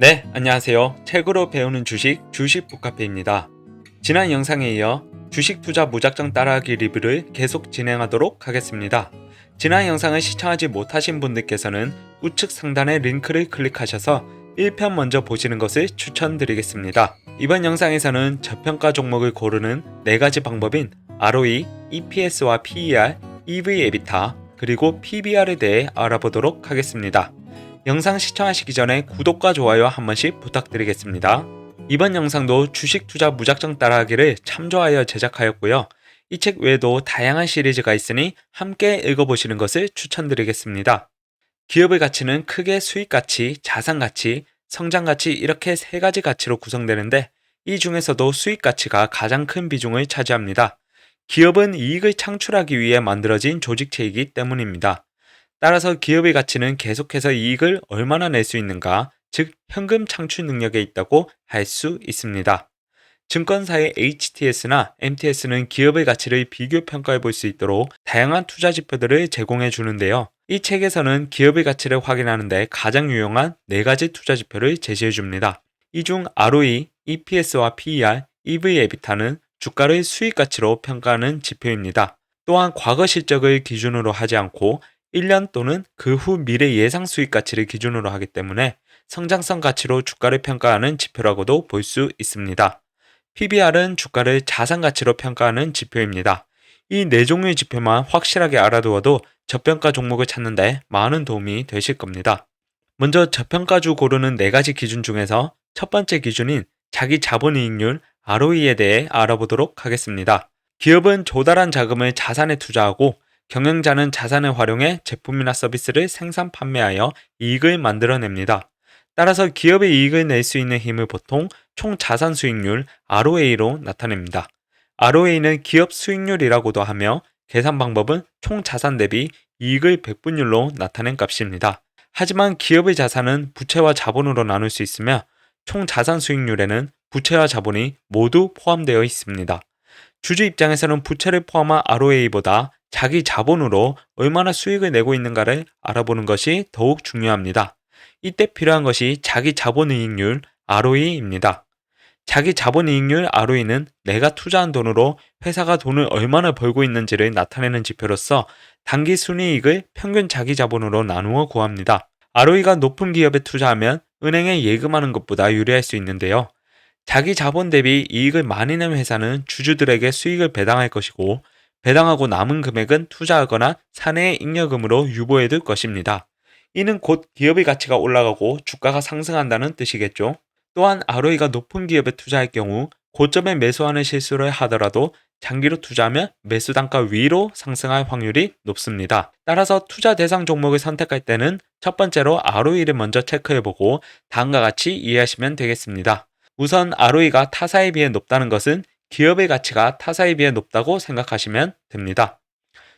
네, 안녕하세요. 책으로 배우는 주식 북카페입니다. 지난 영상에 이어 주식 투자 무작정 따라하기 리뷰를 계속 진행하도록 하겠습니다. 지난 영상을 시청하지 못하신 분들께서는 우측 상단의 링크를 클릭하셔서 1편 먼저 보시는 것을 추천드리겠습니다. 이번 영상에서는 저평가 종목을 고르는 4가지 방법인 ROE, EPS와 PER, EV/EBITDA, 그리고 PBR에 대해 알아보도록 하겠습니다. 영상 시청하시기 전에 구독과 좋아요 한 번씩 부탁드리겠습니다. 이번 영상도 주식 투자 무작정 따라하기를 참조하여 제작하였고요. 이 책 외에도 다양한 시리즈가 있으니 함께 읽어보시는 것을 추천드리겠습니다. 기업의 가치는 크게 수익 가치, 자산 가치, 성장 가치 이렇게 3가지 가치로 구성되는데 이 중에서도 수익 가치가 가장 큰 비중을 차지합니다. 기업은 이익을 창출하기 위해 만들어진 조직체이기 때문입니다. 따라서 기업의 가치는 계속해서 이익을 얼마나 낼 수 있는가, 즉 현금 창출 능력에 있다고 할 수 있습니다. 증권사의 HTS나 MTS는 기업의 가치를 비교 평가해 볼 수 있도록 다양한 투자 지표들을 제공해 주는데요. 이 책에서는 기업의 가치를 확인하는데 가장 유용한 4가지 투자 지표를 제시해 줍니다. 이 중 ROE, EPS와 PER, EV/EBITDA는 주가를 수익 가치로 평가하는 지표입니다. 또한 과거 실적을 기준으로 하지 않고 1년 또는 그 후 미래 예상 수익 가치를 기준으로 하기 때문에 성장성 가치로 주가를 평가하는 지표라고도 볼 수 있습니다. PBR은 주가를 자산 가치로 평가하는 지표입니다. 이 4종류의 지표만 확실하게 알아두어도 저평가 종목을 찾는 데 많은 도움이 되실 겁니다. 먼저 저평가주 고르는 4가지 기준 중에서 첫 번째 기준인 자기 자본이익률 ROE에 대해 알아보도록 하겠습니다. 기업은 조달한 자금을 자산에 투자하고 경영자는 자산을 활용해 제품이나 서비스를 생산 판매하여 이익을 만들어냅니다. 따라서 기업의 이익을 낼 수 있는 힘을 보통 총 자산 수익률 ROA로 나타냅니다. ROA는 기업 수익률이라고도 하며 계산 방법은 총 자산 대비 이익을 백분율로 나타낸 값입니다. 하지만 기업의 자산은 부채와 자본으로 나눌 수 있으며 총 자산 수익률에는 부채와 자본이 모두 포함되어 있습니다. 주주 입장에서는 부채를 포함한 ROA보다 자기 자본으로 얼마나 수익을 내고 있는가를 알아보는 것이 더욱 중요합니다. 이때 필요한 것이 자기 자본이익률 ROE입니다. 자기 자본이익률 ROE는 내가 투자한 돈으로 회사가 돈을 얼마나 벌고 있는지를 나타내는 지표로서 단기 순이익을 평균 자기 자본으로 나누어 구합니다. ROE가 높은 기업에 투자하면 은행에 예금하는 것보다 유리할 수 있는데요. 자기 자본 대비 이익을 많이 낸 회사는 주주들에게 수익을 배당할 것이고 배당하고 남은 금액은 투자하거나 사내의 잉여금으로 유보해둘 것입니다. 이는 곧 기업의 가치가 올라가고 주가가 상승한다는 뜻이겠죠. 또한 ROE가 높은 기업에 투자할 경우 고점에 매수하는 실수를 하더라도 장기로 투자하면 매수 단가 위로 상승할 확률이 높습니다. 따라서 투자 대상 종목을 선택할 때는 첫 번째로 ROE를 먼저 체크해보고 다음과 같이 이해하시면 되겠습니다. 우선 ROE가 타사에 비해 높다는 것은 기업의 가치가 타사에 비해 높다고 생각하시면 됩니다.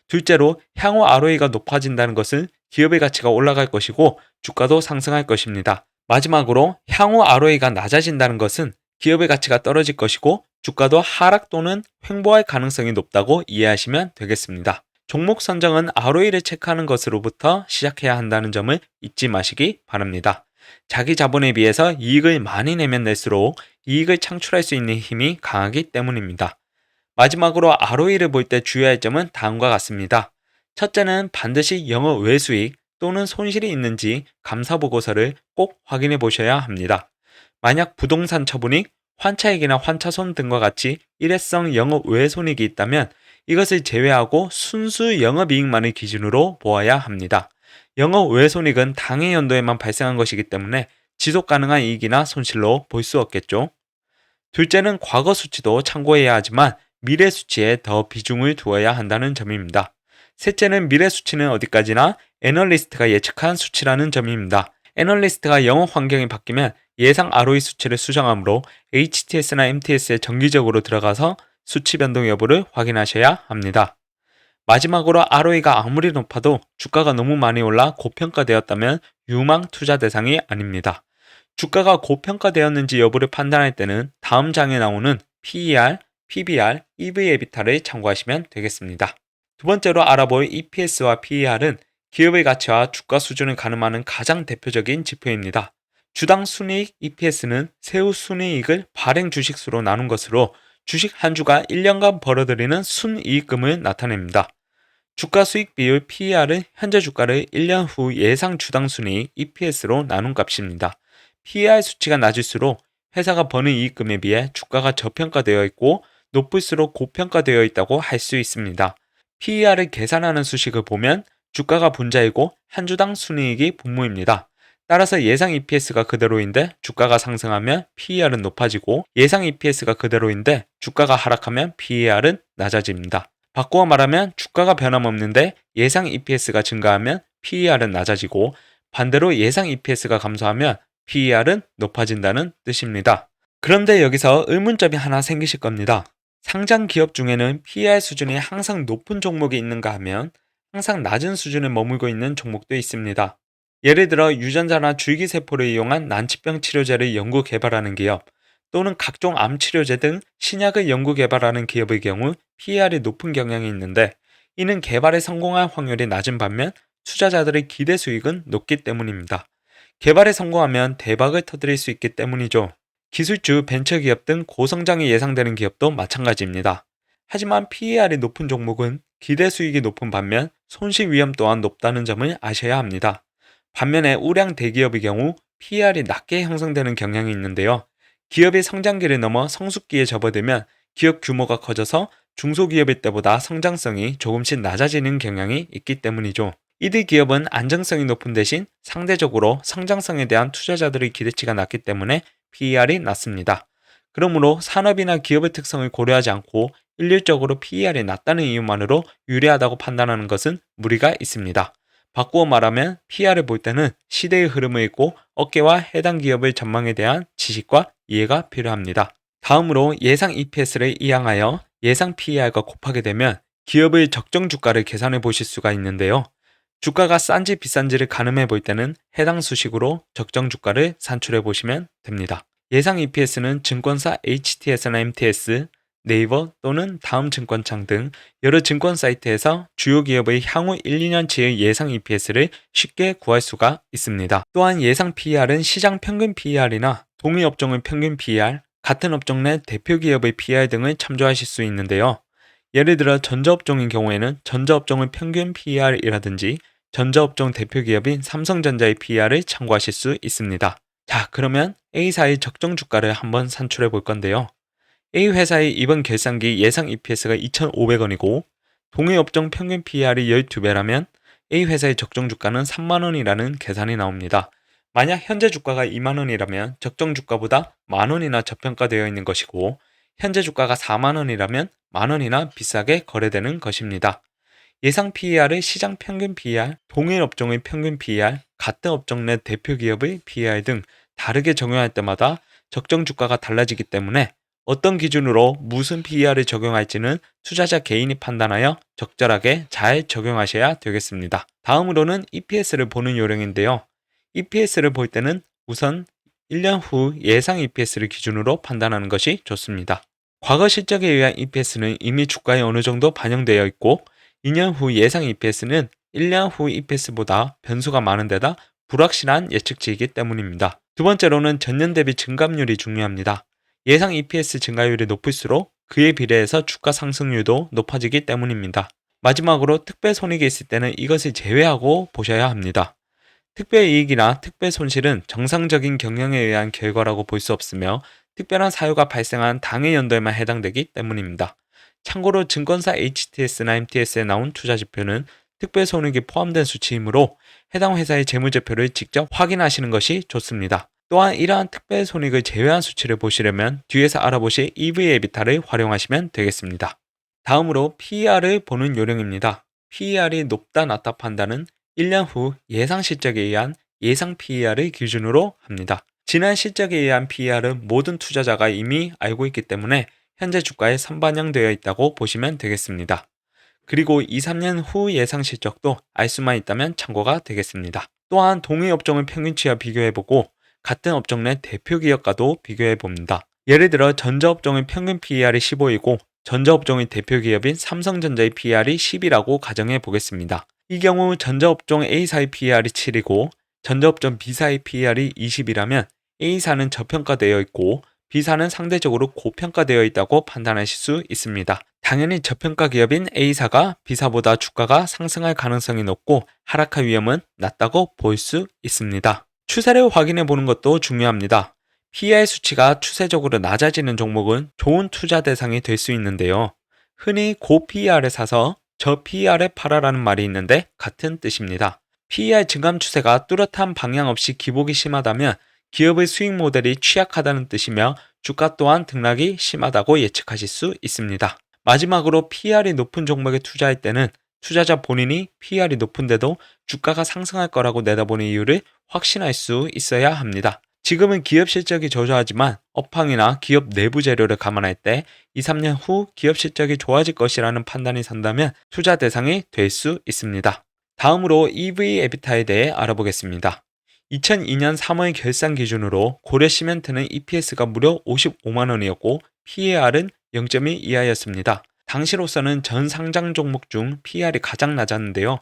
둘째로 향후 ROE가 높아진다는 것은 기업의 가치가 올라갈 것이고 주가도 상승할 것입니다. 마지막으로 향후 ROE가 낮아진다는 것은 기업의 가치가 떨어질 것이고 주가도 하락 또는 횡보할 가능성이 높다고 이해하시면 되겠습니다. 종목 선정은 ROE를 체크하는 것으로부터 시작해야 한다는 점을 잊지 마시기 바랍니다. 자기 자본에 비해서 이익을 많이 내면 낼수록 이익을 창출할 수 있는 힘이 강하기 때문입니다. 마지막으로 ROE를 볼 때 주의할 점은 다음과 같습니다. 첫째는 반드시 영업 외수익 또는 손실이 있는지 감사보고서를 꼭 확인해 보셔야 합니다. 만약 부동산 처분익, 환차익이나 환차손 등과 같이 일회성 영업 외손익이 있다면 이것을 제외하고 순수 영업이익만을 기준으로 보아야 합니다. 영업 외손익은 당해 연도에만 발생한 것이기 때문에 지속 가능한 이익이나 손실로 볼 수 없겠죠. 둘째는 과거 수치도 참고해야 하지만 미래 수치에 더 비중을 두어야 한다는 점입니다. 셋째는 미래 수치는 어디까지나 애널리스트가 예측한 수치라는 점입니다. 애널리스트가 영업 환경이 바뀌면 예상 ROE 수치를 수정하므로 HTS나 MTS에 정기적으로 들어가서 수치 변동 여부를 확인하셔야 합니다. 마지막으로 ROE가 아무리 높아도 주가가 너무 많이 올라 고평가되었다면 유망 투자 대상이 아닙니다. 주가가 고평가되었는지 여부를 판단할 때는 다음 장에 나오는 PER, PBR, EV/EBITDA를 참고하시면 되겠습니다. 두 번째로 알아볼 EPS와 PER은 기업의 가치와 주가 수준을 가늠하는 가장 대표적인 지표입니다. 주당 순이익 EPS는 세후 순이익을 발행 주식수로 나눈 것으로 주식 한 주가 1년간 벌어들이는 순이익금을 나타냅니다. 주가 수익 비율 PER은 현재 주가를 1년 후 예상 주당 순이익 EPS로 나눈 값입니다. PER 수치가 낮을수록 회사가 버는 이익금에 비해 주가가 저평가되어 있고 높을수록 고평가되어 있다고 할 수 있습니다. PER을 계산하는 수식을 보면 주가가 분자이고 한 주당 순이익이 분모입니다. 따라서 예상 EPS가 그대로인데 주가가 상승하면 PER은 높아지고 예상 EPS가 그대로인데 주가가 하락하면 PER은 낮아집니다. 바꾸어 말하면 주가가 변함없는데 예상 EPS가 증가하면 PER은 낮아지고 반대로 예상 EPS가 감소하면 PER은 높아진다는 뜻입니다. 그런데 여기서 의문점이 하나 생기실 겁니다. 상장 기업 중에는 PER 수준이 항상 높은 종목이 있는가 하면 항상 낮은 수준에 머물고 있는 종목도 있습니다. 예를 들어 유전자나 줄기세포를 이용한 난치병 치료제를 연구 개발하는 기업 또는 각종 암 치료제 등 신약을 연구 개발하는 기업의 경우 PER이 높은 경향이 있는데 이는 개발에 성공할 확률이 낮은 반면 투자자들의 기대 수익은 높기 때문입니다. 개발에 성공하면 대박을 터뜨릴 수 있기 때문이죠. 기술주, 벤처기업 등 고성장이 예상되는 기업도 마찬가지입니다. 하지만 PER이 높은 종목은 기대 수익이 높은 반면 손실 위험 또한 높다는 점을 아셔야 합니다. 반면에 우량 대기업의 경우 PER이 낮게 형성되는 경향이 있는데요. 기업이 성장기를 넘어 성숙기에 접어들면 기업 규모가 커져서 중소기업일 때보다 성장성이 조금씩 낮아지는 경향이 있기 때문이죠. 이들 기업은 안정성이 높은 대신 상대적으로 성장성에 대한 투자자들의 기대치가 낮기 때문에 PER이 낮습니다. 그러므로 산업이나 기업의 특성을 고려하지 않고 일률적으로 PER이 낮다는 이유만으로 유리하다고 판단하는 것은 무리가 있습니다. 바꾸어 말하면 PER을 볼 때는 시대의 흐름을 읽고 업계와 해당 기업의 전망에 대한 지식과 이해가 필요합니다. 다음으로 예상 EPS를 이항하여 예상 PER과 곱하게 되면 기업의 적정 주가를 계산해 보실 수가 있는데요. 주가가 싼지 비싼지를 가늠해 볼 때는 해당 수식으로 적정 주가를 산출해 보시면 됩니다. 예상 EPS는 증권사 HTS나 MTS, 네이버 또는 다음증권창 등 여러 증권 사이트에서 주요 기업의 향후 1, 2년치의 예상 EPS를 쉽게 구할 수가 있습니다. 또한 예상 PER은 시장 평균 PER이나 동일 업종의 평균 PER, 같은 업종 내 대표 기업의 PER 등을 참조하실 수 있는데요. 예를 들어 전자업종인 경우에는 전자업종의 평균 PER이라든지 전자업종 대표 기업인 삼성전자의 PER을 참고하실 수 있습니다. 자, 그러면 A사의 적정 주가를 한번 산출해 볼 건데요. A 회사의 이번 결산기 예상 EPS가 2,500원이고 동일 업종 평균 PER이 12배라면 A 회사의 적정 주가는 3만원이라는 계산이 나옵니다. 만약 현재 주가가 2만원이라면 적정 주가보다 만원이나 저평가되어 있는 것이고 현재 주가가 4만원이라면 만원이나 비싸게 거래되는 것입니다. 예상 PER을 시장 평균 PER, 동일 업종의 평균 PER, 같은 업종 내 대표 기업의 PER 등 다르게 적용할 때마다 적정 주가가 달라지기 때문에 어떤 기준으로 무슨 PER을 적용할지는 투자자 개인이 판단하여 적절하게 잘 적용하셔야 되겠습니다. 다음으로는 EPS를 보는 요령인데요. EPS를 볼 때는 우선 1년 후 예상 EPS를 기준으로 판단하는 것이 좋습니다. 과거 실적에 의한 EPS는 이미 주가에 어느 정도 반영되어 있고 2년 후 예상 EPS는 1년 후 EPS보다 변수가 많은 데다 불확실한 예측치이기 때문입니다. 두 번째로는 전년 대비 증감률이 중요합니다. 예상 EPS 증가율이 높을수록 그에 비례해서 주가 상승률도 높아지기 때문입니다. 마지막으로 특별손익이 있을 때는 이것을 제외하고 보셔야 합니다. 특별이익이나 특별손실은 정상적인 경영에 의한 결과라고 볼 수 없으며 특별한 사유가 발생한 당해 연도에만 해당되기 때문입니다. 참고로 증권사 HTS나 MTS에 나온 투자지표는 특별손익이 포함된 수치이므로 해당 회사의 재무제표를 직접 확인하시는 것이 좋습니다. 또한 이러한 특별손익을 제외한 수치를 보시려면 뒤에서 알아보실 EV/EBITDA를 활용하시면 되겠습니다. 다음으로 PER을 보는 요령입니다. PER이 높다 낮다 판단은 1년 후 예상 실적에 의한 예상 PER을 기준으로 합니다. 지난 실적에 의한 PER은 모든 투자자가 이미 알고 있기 때문에 현재 주가에 선반영되어 있다고 보시면 되겠습니다. 그리고 2, 3년 후 예상 실적도 알 수만 있다면 참고가 되겠습니다. 또한 동일 업종을 평균치와 비교해보고 같은 업종 내 대표 기업과도 비교해봅니다. 예를 들어 전자업종의 평균 PER이 15이고 전자업종의 대표 기업인 삼성전자의 PER이 10이라고 가정해 보겠습니다. 이 경우 전자업종 A사의 PER이 7이고 전자업종 B사의 PER이 20이라면 A사는 저평가되어 있고 B사는 상대적으로 고평가되어 있다고 판단하실 수 있습니다. 당연히 저평가 기업인 A사가 B사보다 주가가 상승할 가능성이 높고 하락할 위험은 낮다고 볼 수 있습니다. 추세를 확인해 보는 것도 중요합니다. PER 수치가 추세적으로 낮아지는 종목은 좋은 투자 대상이 될 수 있는데요. 흔히 고 PER에 사서 저 PER에 팔아라는 말이 있는데 같은 뜻입니다. PER 증감 추세가 뚜렷한 방향 없이 기복이 심하다면 기업의 수익 모델이 취약하다는 뜻이며 주가 또한 등락이 심하다고 예측하실 수 있습니다. 마지막으로 PER이 높은 종목에 투자할 때는 투자자 본인이 PER이 높은데도 주가가 상승할 거라고 내다보는 이유를 확신할 수 있어야 합니다. 지금은 기업 실적이 저조하지만 업황이나 기업 내부 재료를 감안할 때 2, 3년 후 기업 실적이 좋아질 것이라는 판단이 선다면 투자 대상이 될 수 있습니다. 다음으로 EV 에비타에 대해 알아보겠습니다. 2002년 3월 결산 기준으로 고려시멘트는 EPS가 무려 55만원이었고 PER은 0.2 이하였습니다. 당시로서는 전 상장 종목 중 PER이 가장 낮았는데요.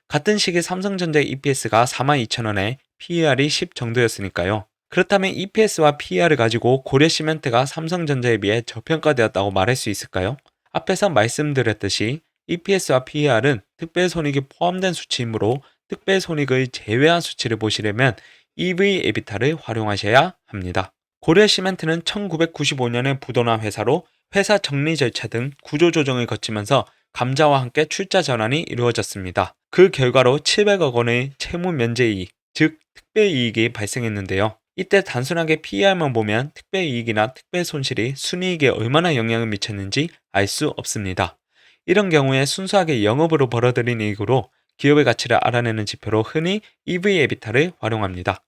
같은 시기 삼성전자의 EPS가 42,000원에 PER이 10 정도였으니까요. 그렇다면 EPS와 PER을 가지고 고려시멘트가 삼성전자에 비해 저평가되었다고 말할 수 있을까요? 앞에서 말씀드렸듯이 EPS와 PER은 특별손익이 포함된 수치이므로 특별손익을 제외한 수치를 보시려면 EV 에비타를 활용하셔야 합니다. 고려시멘트는 1995년에 부도난 회사로 회사 정리 절차 등 구조조정을 거치면서 감자와 함께 출자 전환이 이루어졌습니다. 그 결과로 700억 원의 채무 면제이익, 즉 특별이익이 발생했는데요. 이때 단순하게 PER만 보면 특별이익이나 특별손실이 순이익에 얼마나 영향을 미쳤는지 알 수 없습니다. 이런 경우에 순수하게 영업으로 벌어들인 이익으로 기업의 가치를 알아내는 지표로 흔히 EV 에비타를 활용합니다.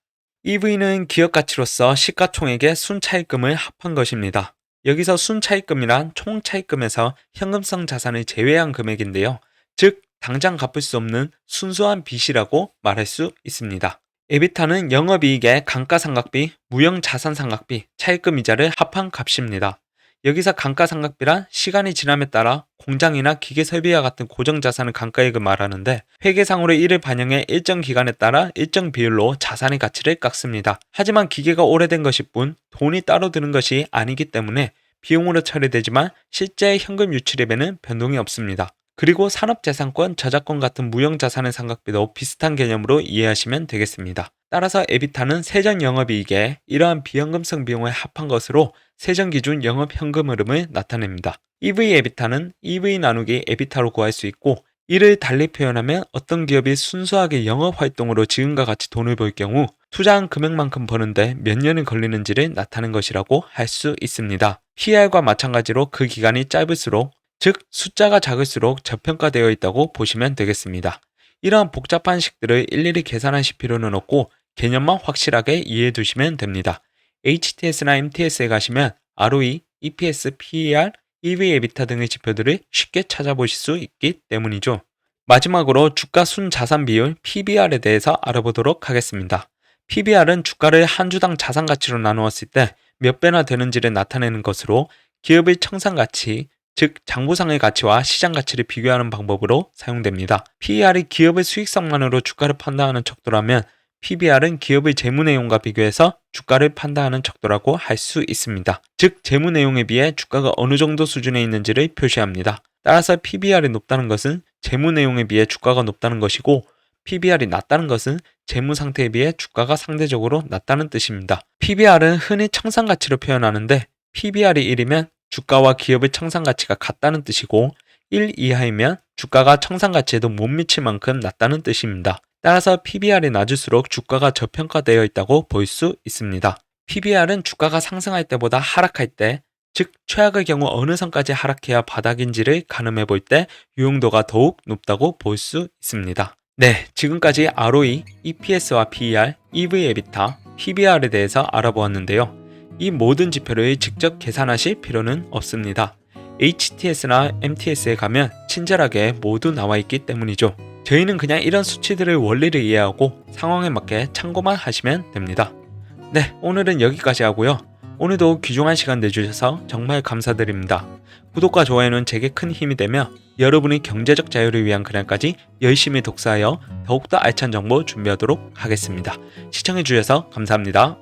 EV는 기업 가치로서 시가총액의 순차익금을 합한 것입니다. 여기서 순차익금이란 총차익금에서 현금성 자산을 제외한 금액인데요. 즉 당장 갚을 수 없는 순수한 빚이라고 말할 수 있습니다. 에비타는 영업이익의 감가상각비, 무형자산상각비, 차입금 이자를 합한 값입니다. 여기서 감가상각비란 시간이 지남에 따라 공장이나 기계 설비와 같은 고정자산의 감가액을 말하는데 회계상으로 이를 반영해 일정 기간에 따라 일정 비율로 자산의 가치를 깎습니다. 하지만 기계가 오래된 것일 뿐 돈이 따로 드는 것이 아니기 때문에 비용으로 처리되지만 실제 현금 유출입에는 변동이 없습니다. 그리고 산업재산권, 저작권 같은 무형자산의 상각비도 비슷한 개념으로 이해하시면 되겠습니다. 따라서 에비타는 세전 영업이익에 이러한 비현금성 비용을 합한 것으로 세전 기준 영업 현금 흐름을 나타냅니다. EV 에비타는 EV 나누기 에비타로 구할 수 있고 이를 달리 표현하면 어떤 기업이 순수하게 영업 활동으로 지금과 같이 돈을 벌 경우 투자한 금액만큼 버는데 몇 년이 걸리는지를 나타낸 것이라고 할 수 있습니다. PER과 마찬가지로 그 기간이 짧을수록 즉 숫자가 작을수록 저평가되어 있다고 보시면 되겠습니다. 이러한 복잡한 식들을 일일이 계산하실 필요는 없고 개념만 확실하게 이해해 두시면 됩니다. HTS나 MTS에 가시면 ROE, EPS, PER, EV 에비타 등의 지표들을 쉽게 찾아보실 수 있기 때문이죠. 마지막으로 주가 순자산 비율 PBR에 대해서 알아보도록 하겠습니다. PBR은 주가를 한 주당 자산 가치로 나누었을 때 몇 배나 되는지를 나타내는 것으로 기업의 청산가치, 즉 장부상의 가치와 시장 가치를 비교하는 방법으로 사용됩니다. PER이 기업의 수익성만으로 주가를 판단하는 척도라면 PBR은 기업의 재무 내용과 비교해서 주가를 판단하는 척도라고 할 수 있습니다. 즉 재무 내용에 비해 주가가 어느 정도 수준에 있는지를 표시합니다. 따라서 PBR이 높다는 것은 재무 내용에 비해 주가가 높다는 것이고 PBR이 낮다는 것은 재무 상태에 비해 주가가 상대적으로 낮다는 뜻입니다. PBR은 흔히 청산가치로 표현하는데 PBR이 1이면 주가와 기업의 청산가치가 같다는 뜻이고 1 이하이면 주가가 청산가치에도 못 미칠 만큼 낮다는 뜻입니다. 따라서 PBR이 낮을수록 주가가 저평가되어 있다고 볼 수 있습니다. PBR은 주가가 상승할 때보다 하락할 때, 즉 최악의 경우 어느 선까지 하락해야 바닥인지를 가늠해 볼 때 유용도가 더욱 높다고 볼 수 있습니다. 네, 지금까지 ROE, EPS와 PER, EV 에비타, PBR에 대해서 알아보았는데요. 이 모든 지표를 직접 계산하실 필요는 없습니다. HTS나 MTS에 가면 친절하게 모두 나와 있기 때문이죠. 저희는 그냥 이런 수치들의 원리를 이해하고 상황에 맞게 참고만 하시면 됩니다. 네, 오늘은 여기까지 하고요. 오늘도 귀중한 시간 내주셔서 정말 감사드립니다. 구독과 좋아요는 제게 큰 힘이 되며 여러분의 경제적 자유를 위한 그날까지 열심히 독서하여 더욱더 알찬 정보 준비하도록 하겠습니다. 시청해주셔서 감사합니다.